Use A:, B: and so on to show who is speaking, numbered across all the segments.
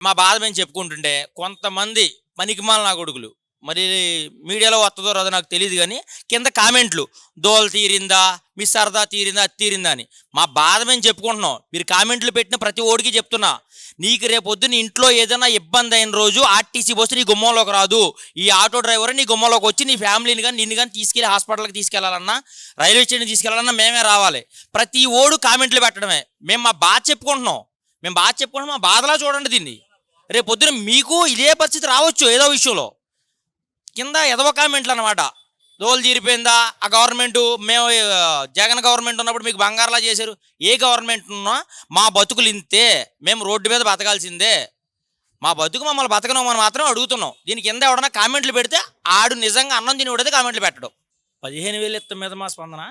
A: మా బాధ మేము చెప్పుకుంటుంటే కొంతమంది పనికిమాలిన నా కొడుకులు మరి మీడియాలో వస్తుందో రాదో నాకు తెలియదు కానీ కింద కామెంట్లు దోల తీరిందా మీ సరదా తీరిందా అది తీరిందా అని మా బాధ మేము చెప్పుకుంటున్నాం. మీరు కామెంట్లు పెట్టిన ప్రతి ఓడికి చెప్తున్నా, నీకు రేపొద్దున ఇంట్లో ఏదైనా ఇబ్బంది అయిన రోజు ఆర్టీసీ బస్సు నీ గుమ్మంలోకి రాదు. ఈ ఆటో డ్రైవర్ నీ గుమ్మంలోకి వచ్చి నీ ఫ్యామిలీని కానీ నిన్ను కానీ తీసుకెళ్ళి హాస్పిటల్కి తీసుకెళ్లాలన్నా రైల్వే స్టేషన్ తీసుకెళ్లాలన్నా మేమే రావాలి. ప్రతి ఓడు కామెంట్లు పెట్టడమే. మేము మా బాధ చెప్పుకుంటున్నాం. మా బాధలా చూడండి దీన్ని. రేపు పొద్దున మీకు ఇదే పరిస్థితి రావచ్చు ఏదో విషయంలో. కింద ఎదవ కామెంట్లు అనమాట. దోలు తీరిపోయిందా ఆ గవర్నమెంట్, మేము జగన్ గవర్నమెంట్ ఉన్నప్పుడు మీకు బంగారులా చేశారు. ఏ గవర్నమెంట్ ఉన్నా మా బతుకులు ఇంతే, మేము రోడ్డు మీద బతకాల్సిందే, మా బతుకు మమ్మల్ని బతకనమని మాత్రం అడుగుతున్నాం. దీని కింద ఎవడన్నా కామెంట్లు పెడితే ఆడు నిజంగా అన్నం తిని ఉడితే కామెంట్లు పెట్టడం. 15,000 ఇస్తాం మీద మా స్పందన.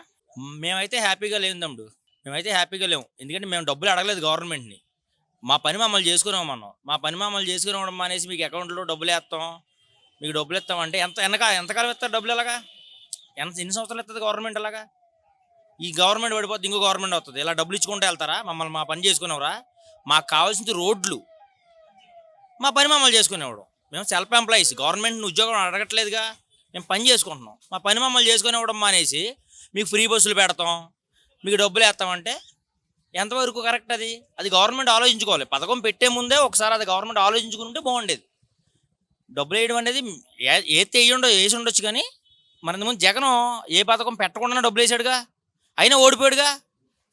A: మేమైతే హ్యాపీగా లేము తమ్ముడు, మేమైతే హ్యాపీగా లేము. ఎందుకంటే మేము డబ్బులు అడగలేదు గవర్నమెంట్ని. మా పని మమ్మల్ని చేసుకున్నామన్నాం. మా పని మమ్మల్ని చేసుకునేవడం మానేసి మీకు అకౌంట్లో డబ్బులు వేస్తాం, మీకు డబ్బులు ఇస్తామంటే ఎంతకాలం ఇస్తారు డబ్బులు? ఎలాగా ఎన్ని సంవత్సరాలు ఇస్తుంది గవర్నమెంట్? అలాగా ఈ గవర్నమెంట్ పడిపోతే ఇంకో గవర్నమెంట్ వస్తుంది. ఇలా డబ్బులు ఇచ్చుకుంటూ వెళ్తారా? మమ్మల్ని మా పని చేసుకునేవరా? మాకు కావాల్సింది రోడ్లు, మా పని మమ్మల్ని చేసుకునేవాడు. మేము సెల్ఫ్ ఎంప్లాయీస్, గవర్నమెంట్ ఉద్యోగం అడగట్లేదుగా, మేము పని చేసుకుంటున్నాం. మా పని మమ్మల్ని చేసుకునేవడం మానేసి మీకు ఫ్రీ బస్సులు పెడతాం, మీకు డబ్బులు వేస్తామంటే ఎంతవరకు కరెక్ట్? అది గవర్నమెంట్ ఆలోచించుకోవాలి. పథకం పెట్టే ముందే ఒకసారి అది గవర్నమెంట్ ఆలోచించుకుంటే బాగుండేది. డబ్బులు వేయడం అనేది వేసి ఉండొచ్చు కానీ మన ముందు జగన్ ఏ పథకం పెట్టకుండానే డబ్బులు వేసాడుగా, అయినా ఓడిపోయాడుగా.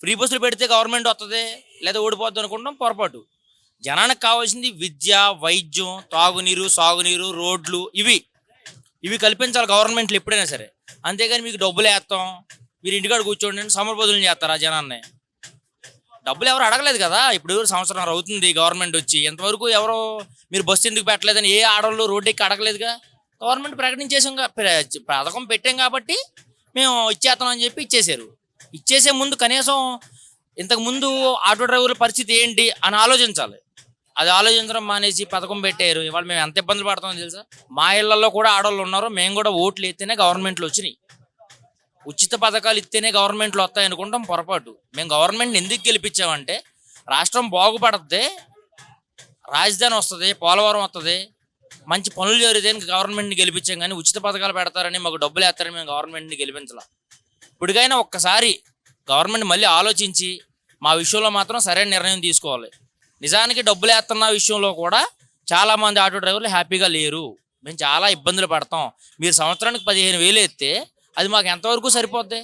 A: ఫ్రీ బస్సులు పెడితే గవర్నమెంట్ వస్తుంది లేదా ఓడిపోద్ది అనుకుంటాం, పొరపాటు. జనానికి కావాల్సింది విద్య, వైద్యం, తాగునీరు, సాగునీరు, రోడ్లు, ఇవి కల్పించాలి గవర్నమెంట్లు ఎప్పుడైనా సరే. అంతేగాని మీకు డబ్బులు వేస్తాం, మీరు ఇంటికాడ కూర్చోండి సమ్మర్ బదులు చేస్తారా జనాన్ని? డబ్బులు ఎవరు అడగలేదు కదా. ఇప్పుడు సంవత్సరం అవుతుంది గవర్నమెంట్ వచ్చి, ఎంతవరకు ఎవరో మీరు బస్సు ఎందుకు పెట్టలేదని ఏ ఆడవాళ్ళు రోడ్డు ఎక్కి అడగలేదుగా. గవర్నమెంట్ ప్రకటించేసాం, పథకం పెట్టాం కాబట్టి మేము ఇచ్చేస్తామని చెప్పి ఇచ్చేసారు. ఇచ్చేసే ముందు కనీసం ఇంతకుముందు ఆటో డ్రైవర్ల పరిస్థితి ఏంటి అని ఆలోచించాలి. అది ఆలోచించడం మానేసి పథకం పెట్టారు. ఇవాళ మేము ఎంత ఇబ్బందులు పడతామో తెలుసా? మా ఇళ్లలో కూడా ఆడవాళ్ళు ఉన్నారు. మేము కూడా ఓట్లు ఎత్తేనే గవర్నమెంట్లు వచ్చినాయి. ఉచిత పథకాలు ఇస్తేనే గవర్నమెంట్లు వస్తాయి అనుకుంటాం, పొరపాటు. మేము గవర్నమెంట్ని ఎందుకు గెలిపించామంటే రాష్ట్రం బాగుపడుతుంది, రాజధాని వస్తుంది, పోలవరం వస్తుంది, మంచి పనులు జరిగితే గవర్నమెంట్ని గెలిపించాం. కానీ ఉచిత పథకాలు పెడతారని మాకు డబ్బులు వేస్తారని మేము గవర్నమెంట్ని గెలిపించాల. ఇప్పటికైనా ఒక్కసారి గవర్నమెంట్ మళ్ళీ ఆలోచించి మా విషయంలో మాత్రం సరైన నిర్ణయం తీసుకోవాలి. నిజానికి డబ్బులు వేస్తున్న విషయంలో కూడా చాలామంది ఆటో డ్రైవర్లు హ్యాపీగా లేరు. మేము చాలా ఇబ్బందులు పడతాం. మీరు సంవత్సరానికి 15,000 ఎత్తే అది మాకు ఎంతవరకు సరిపోద్ది?